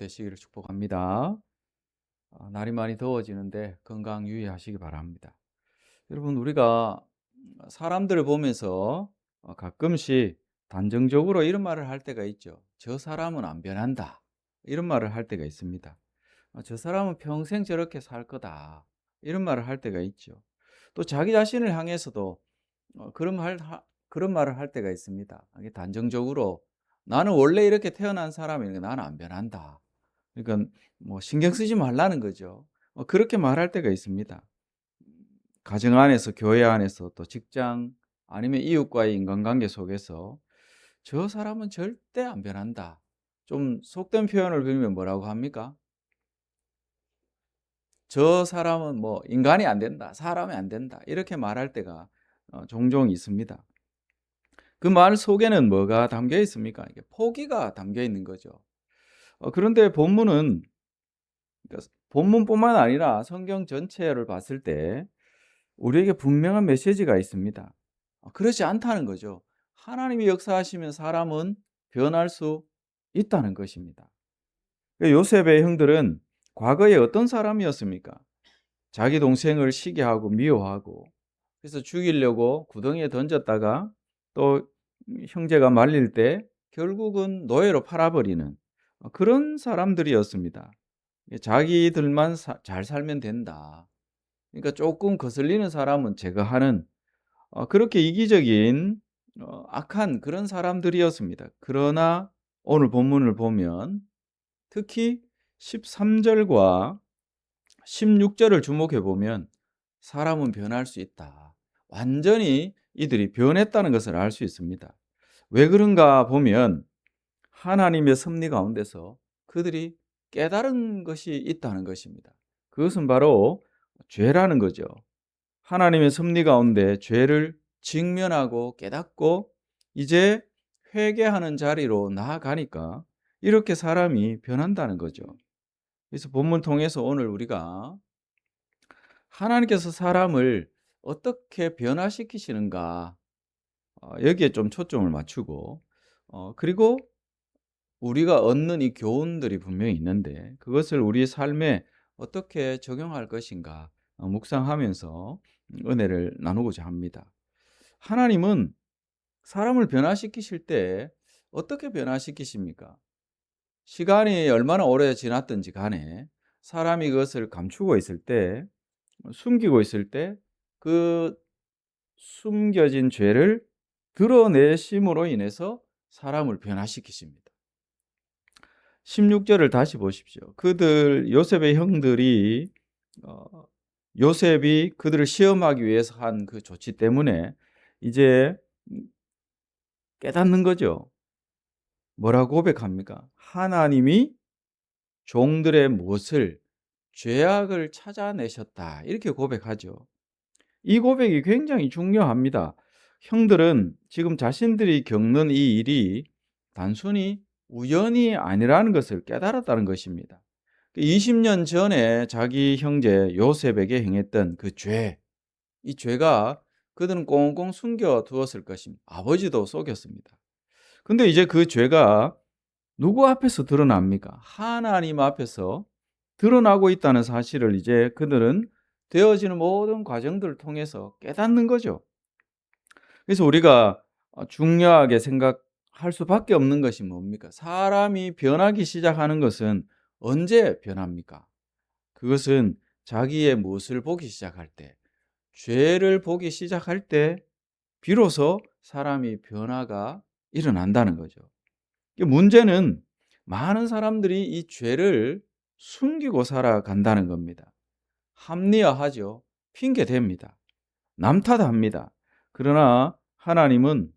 되시기를 축복합니다. 날이 많이 더워지는데 건강 유의하시기 바랍니다. 여러분, 우리가 사람들을 보면서 가끔씩 단정적으로 이런 말을 할 때가 있죠. 저 사람은 안 변한다. 이런 말을 할 때가 있습니다. 저 사람은 평생 저렇게 살 거다. 이런 말을 할 때가 있죠. 또 자기 자신을 향해서도 그런 말을 할 때가 있습니다. 이게 단정적으로 나는 원래 이렇게 태어난 사람이니까 나는 안 변한다. 그러니까 뭐 신경 쓰지 말라는 거죠. 그렇게 말할 때가 있습니다. 가정 안에서, 교회 안에서, 또 직장 아니면 이웃과의 인간관계 속에서 저 사람은 절대 안 변한다. 좀 속된 표현을 빌면 뭐라고 합니까? 저 사람은 뭐 인간이 안 된다, 사람이 안 된다, 이렇게 말할 때가 종종 있습니다. 그 말 속에는 뭐가 담겨 있습니까? 이게 포기가 담겨 있는 거죠. 그런데 본문은, 그러니까 본문뿐만 아니라 성경 전체를 봤을 때 우리에게 분명한 메시지가 있습니다. 그렇지 않다는 거죠. 하나님이 역사하시면 사람은 변할 수 있다는 것입니다. 요셉의 형들은 과거에 어떤 사람이었습니까? 자기 동생을 시기하고 미워하고, 그래서 죽이려고 구덩이에 던졌다가 또 형제가 말릴 때 결국은 노예로 팔아버리는 그런 사람들이었습니다. 자기들만 잘 살면 된다. 그러니까 조금 거슬리는 사람은 제거하는 그렇게 이기적인 악한 그런 사람들이었습니다. 그러나 오늘 본문을 보면 특히 13절과 16절을 주목해 보면 사람은 변할 수 있다. 완전히 이들이 변했다는 것을 알 수 있습니다. 왜 그런가 보면 하나님의 섭리 가운데서 그들이 깨달은 것이 있다는 것입니다. 그것은 바로 죄라는 거죠. 하나님의 섭리 가운데 죄를 직면하고 깨닫고 이제 회개하는 자리로 나아가니까 이렇게 사람이 변한다는 거죠. 그래서 본문 통해서 오늘 우리가 하나님께서 사람을 어떻게 변화시키시는가, 여기에 좀 초점을 맞추고, 그리고 우리가 얻는 이 교훈들이 분명히 있는데 그것을 우리 삶에 어떻게 적용할 것인가 묵상하면서 은혜를 나누고자 합니다. 하나님은 사람을 변화시키실 때 어떻게 변화시키십니까? 시간이 얼마나 오래 지났든지 간에 사람이 그것을 감추고 있을 때, 숨기고 있을 때 그 숨겨진 죄를 드러내심으로 인해서 사람을 변화시키십니다. 16절을 다시 보십시오. 요셉의 형들이 어 요셉이 그들을 시험하기 위해서 한 그 조치 때문에 이제 깨닫는 거죠. 뭐라고 고백합니까? 하나님이 종들의 못을, 죄악을 찾아내셨다. 이렇게 고백하죠. 이 고백이 굉장히 중요합니다. 형들은 지금 자신들이 겪는 이 일이 단순히 우연이 아니라는 것을 깨달았다는 것입니다. 20년 전에 자기 형제 요셉에게 행했던 그 죄, 이 죄가 그들은 꽁꽁 숨겨 두었을 것입니다. 아버지도 속였습니다. 근데 이제 그 죄가 누구 앞에서 드러납니까? 하나님 앞에서 드러나고 있다는 사실을 이제 그들은 되어지는 모든 과정들을 통해서 깨닫는 거죠. 그래서 우리가 중요하게 생각할 수밖에 없는 것이 뭡니까? 사람이 변하기 시작하는 것은 언제 변합니까? 그것은 자기의 무엇을 보기 시작할 때, 죄를 보기 시작할 때 비로소 사람이 변화가 일어난다는 거죠. 문제는 많은 사람들이 이 죄를 숨기고 살아간다는 겁니다. 합리화하죠. 핑계 댑니다. 남 탓합니다. 그러나 하나님은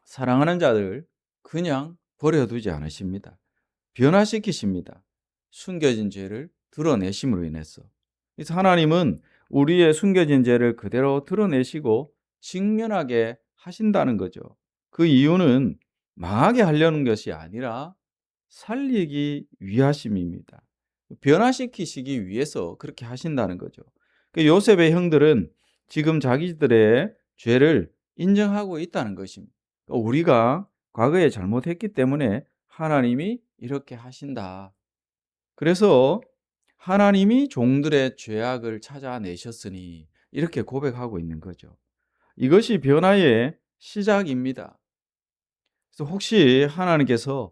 사랑하는 자들 그냥 버려두지 않으십니다. 변화시키십니다. 숨겨진 죄를 드러내심으로 인해서. 그래서 하나님은 우리의 숨겨진 죄를 그대로 드러내시고 직면하게 하신다는 거죠. 그 이유는 망하게 하려는 것이 아니라 살리기 위하심입니다. 변화시키시기 위해서 그렇게 하신다는 거죠. 요셉의 형들은 지금 자기들의 죄를 인정하고 있다는 것입니다. 우리가 과거에 잘못했기 때문에 하나님이 이렇게 하신다. 그래서 하나님이 종들의 죄악을 찾아내셨으니 이렇게 고백하고 있는 거죠. 이것이 변화의 시작입니다. 그래서 혹시 하나님께서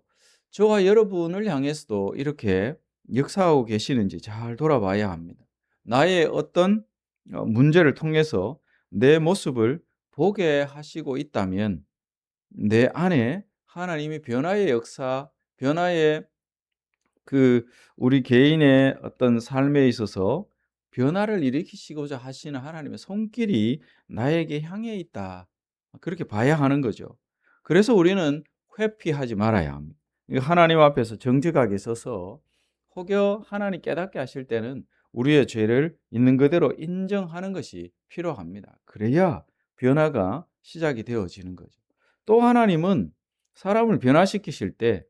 저와 여러분을 향해서도 이렇게 역사하고 계시는지 잘 돌아봐야 합니다. 나의 어떤 문제를 통해서 내 모습을 보게 하시고 있다면 내 안에 하나님이 변화의 역사, 변화의 그 우리 개인의 어떤 삶에 있어서 변화를 일으키시고자 하시는 하나님의 손길이 나에게 향해 있다. 그렇게 봐야 하는 거죠. 그래서 우리는 회피하지 말아야 합니다. 하나님 앞에서 정직하게 서서 혹여 하나님 깨닫게 하실 때는 우리의 죄를 있는 그대로 인정하는 것이 필요합니다. 그래야 변화가 시작이 되어지는 거죠. 또 하나님은 사람을 변화시키실 때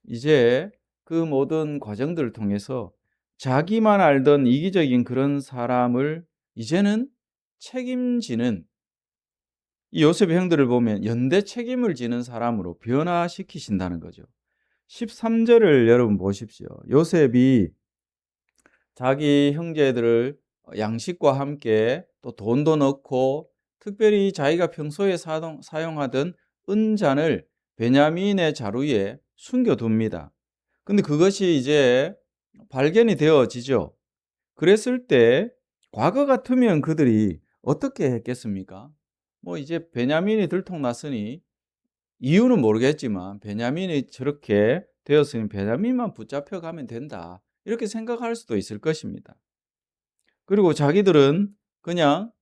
이제 그 모든 과정들을 통해서 자기만 알던 이기적인 그런 사람을 이제는 책임지는, 이 요셉의 형들을 보면 연대 책임을 지는 사람으로 변화시키신다는 거죠. 13절을 여러분 보십시오. 요셉이 자기 형제들을 양식과 함께 또 돈도 넣고 특별히 자기가 평소에 사용하던 은잔을 베냐민의 자루에 숨겨둡니다. 근데 그것이 이제 발견이 되어지죠. 그랬을 때 과거 같으면 그들이 어떻게 했겠습니까? 뭐 이제 베냐민이 들통났으니 이유는 모르겠지만 베냐민이 저렇게 되었으니 베냐민만 붙잡혀 가면 된다. 이렇게 생각할 수도 있을 것입니다. 그리고 자기들은 그냥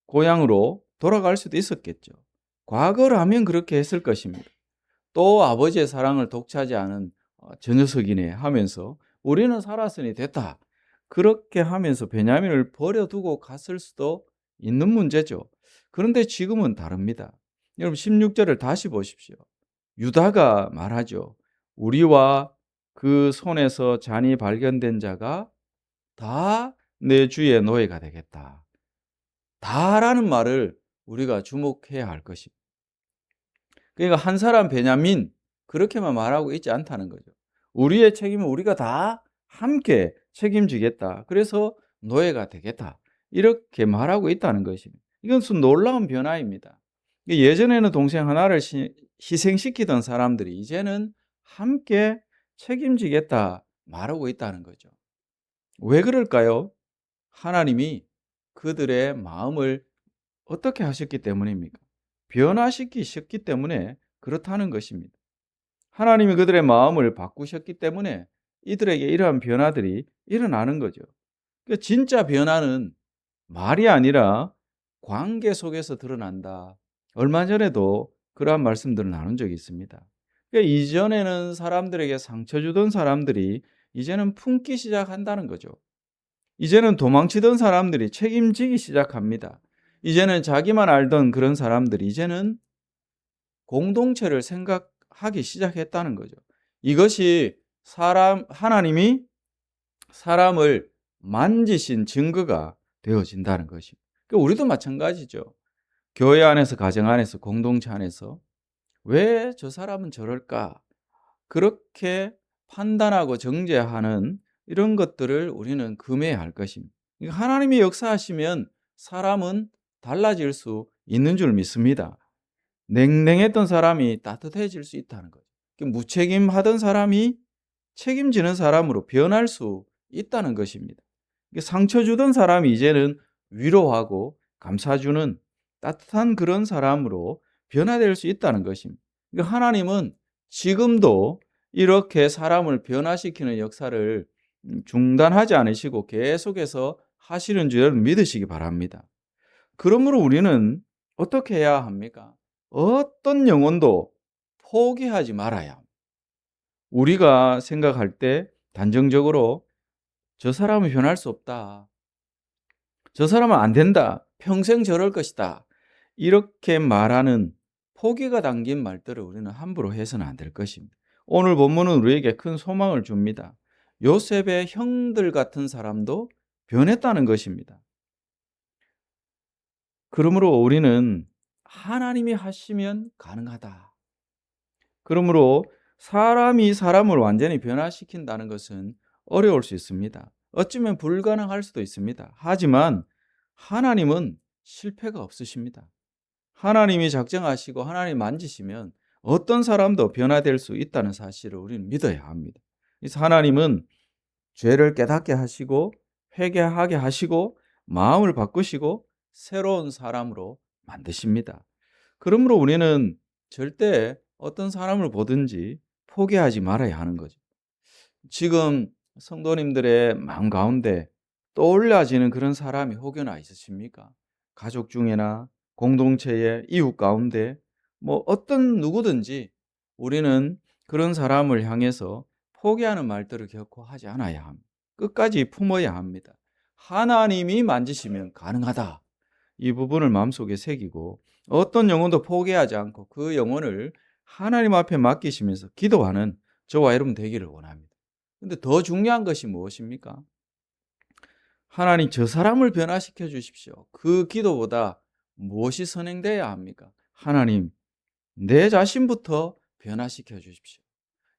고향으로 돌아갈 수도 있었겠죠. 과거라면 그렇게 했을 것입니다. 또 아버지의 사랑을 독차지 않은 저 녀석이네 하면서 우리는 살았으니 됐다. 그렇게 하면서 베냐민을 버려두고 갔을 수도 있는 문제죠. 그런데 지금은 다릅니다. 여러분 16절을 다시 보십시오. 유다가 말하죠. 우리와 그 손에서 잔이 발견된 자가 다 내 주의 노예가 되겠다. 다라는 말을 우리가 주목해야 할 것입니다. 그러니까 한 사람 베냐민 그렇게만 말하고 있지 않다는 거죠. 우리의 책임은 우리가 다 함께 책임지겠다. 그래서 노예가 되겠다. 이렇게 말하고 있다는 것입니다. 이것은 놀라운 변화입니다. 예전에는 동생 하나를 희생시키던 사람들이 이제는 함께 책임지겠다 말하고 있다는 거죠. 왜 그럴까요? 하나님이 그들의 마음을 어떻게 하셨기 때문입니까? 변화시키셨기 때문에 그렇다는 것입니다. 하나님이 그들의 마음을 바꾸셨기 때문에 이들에게 이러한 변화들이 일어나는 거죠. 그러니까 진짜 변화는 말이 아니라 관계 속에서 드러난다. 얼마 전에도 그러한 말씀들을 나눈 적이 있습니다. 그러니까 이전에는 사람들에게 상처 주던 사람들이 이제는 품기 시작한다는 거죠. 이제는 도망치던 사람들이 책임지기 시작합니다. 이제는 자기만 알던 그런 사람들이 이제는 공동체를 생각하기 시작했다는 거죠. 이것이 하나님이 사람을 만지신 증거가 되어진다는 것입니다. 그러니까 우리도 마찬가지죠. 교회 안에서, 가정 안에서, 공동체 안에서 왜 저 사람은 저럴까? 그렇게 판단하고 정죄하는 이런 것들을 우리는 금해야 할 것입니다. 하나님이 역사하시면 사람은 달라질 수 있는 줄 믿습니다. 냉랭했던 사람이 따뜻해질 수 있다는 거죠. 무책임하던 사람이 책임지는 사람으로 변할 수 있다는 것입니다. 상처 주던 사람이 이제는 위로하고 감싸주는 따뜻한 그런 사람으로 변화될 수 있다는 것입니다. 하나님은 지금도 이렇게 사람을 변화시키는 역사를 중단하지 않으시고 계속해서 하시는 줄 믿으시기 바랍니다. 그러므로 우리는 어떻게 해야 합니까? 어떤 영혼도 포기하지 말아야 합니다. 우리가 생각할 때 단정적으로 저 사람은 변할 수 없다. 저 사람은 안 된다. 평생 저럴 것이다. 이렇게 말하는 포기가 담긴 말들을 우리는 함부로 해서는 안 될 것입니다. 오늘 본문은 우리에게 큰 소망을 줍니다. 요셉의 형들 같은 사람도 변했다는 것입니다. 그러므로 우리는 하나님이 하시면 가능하다. 그러므로 사람이 사람을 완전히 변화시킨다는 것은 어려울 수 있습니다. 어쩌면 불가능할 수도 있습니다. 하지만 하나님은 실패가 없으십니다. 하나님이 작정하시고 하나님 만지시면 어떤 사람도 변화될 수 있다는 사실을 우리는 믿어야 합니다. 그래서 하나님은 죄를 깨닫게 하시고 회개하게 하시고 마음을 바꾸시고 새로운 사람으로 만드십니다. 그러므로 우리는 절대 어떤 사람을 보든지 포기하지 말아야 하는 거죠. 지금 성도님들의 마음 가운데 떠올라지는 그런 사람이 혹여나 있으십니까? 가족 중에나 공동체의 이웃 가운데 뭐 어떤 누구든지 우리는 그런 사람을 향해서 포기하는 말들을 결코 하지 않아야 합니다. 끝까지 품어야 합니다. 하나님이 만지시면 가능하다. 이 부분을 마음속에 새기고 어떤 영혼도 포기하지 않고 그 영혼을 하나님 앞에 맡기시면서 기도하는 저와 여러분 되기를 원합니다. 근데 더 중요한 것이 무엇입니까? 하나님 저 사람을 변화시켜 주십시오. 그 기도보다 무엇이 선행돼야 합니까? 하나님 내 자신부터 변화시켜 주십시오.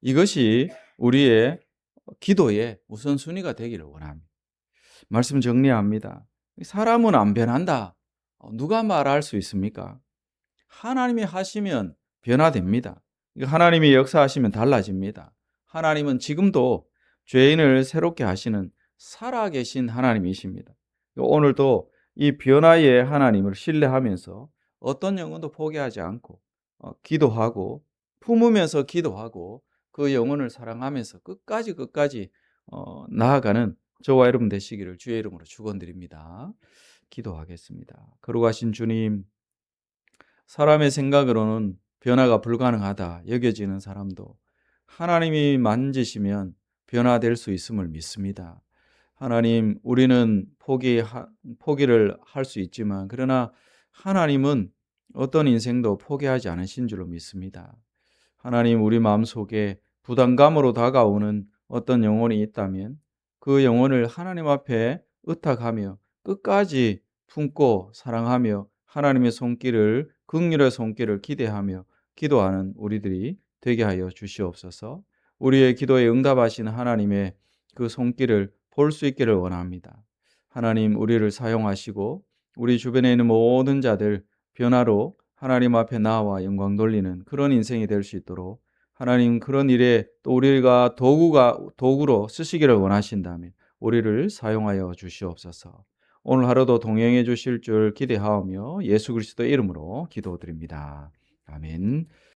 이것이 우리의 기도의 우선순위가 되기를 원합니다. 말씀 정리합니다. 사람은 안 변한다. 누가 말할 수 있습니까? 하나님이 하시면 변화됩니다. 하나님이 역사하시면 달라집니다. 하나님은 지금도 죄인을 새롭게 하시는 살아계신 하나님이십니다. 오늘도 이 변화의 하나님을 신뢰하면서 어떤 영혼도 포기하지 않고 기도하고 품으면서 기도하고 그 영혼을 사랑하면서 끝까지 나아가는 저와 여러분 되시기를 주의 이름으로 축원드립니다. 기도하겠습니다. 거룩하신 주님, 사람의 생각으로는 변화가 불가능하다 여겨지는 사람도 하나님이 만지시면 변화될 수 있음을 믿습니다. 하나님, 우리는 포기를 할 수 있지만 그러나 하나님은 어떤 인생도 포기하지 않으신 줄로 믿습니다. 하나님, 우리 마음속에 부담감으로 다가오는 어떤 영혼이 있다면 그 영혼을 하나님 앞에 의탁하며 끝까지 품고 사랑하며 하나님의 손길을, 긍휼의 손길을 기대하며 기도하는 우리들이 되게 하여 주시옵소서. 우리의 기도에 응답하시는 하나님의 그 손길을 볼 수 있기를 원합니다. 하나님, 우리를 사용하시고 우리 주변에 있는 모든 자들 변화로 하나님 앞에 나와 영광 돌리는 그런 인생이 될 수 있도록 하나님, 그런 일에 또 우리가 도구로 쓰시기를 원하신다면 우리를 사용하여 주시옵소서. 오늘 하루도 동행해 주실 줄 기대하오며 예수 그리스도의 이름으로 기도드립니다. 아멘.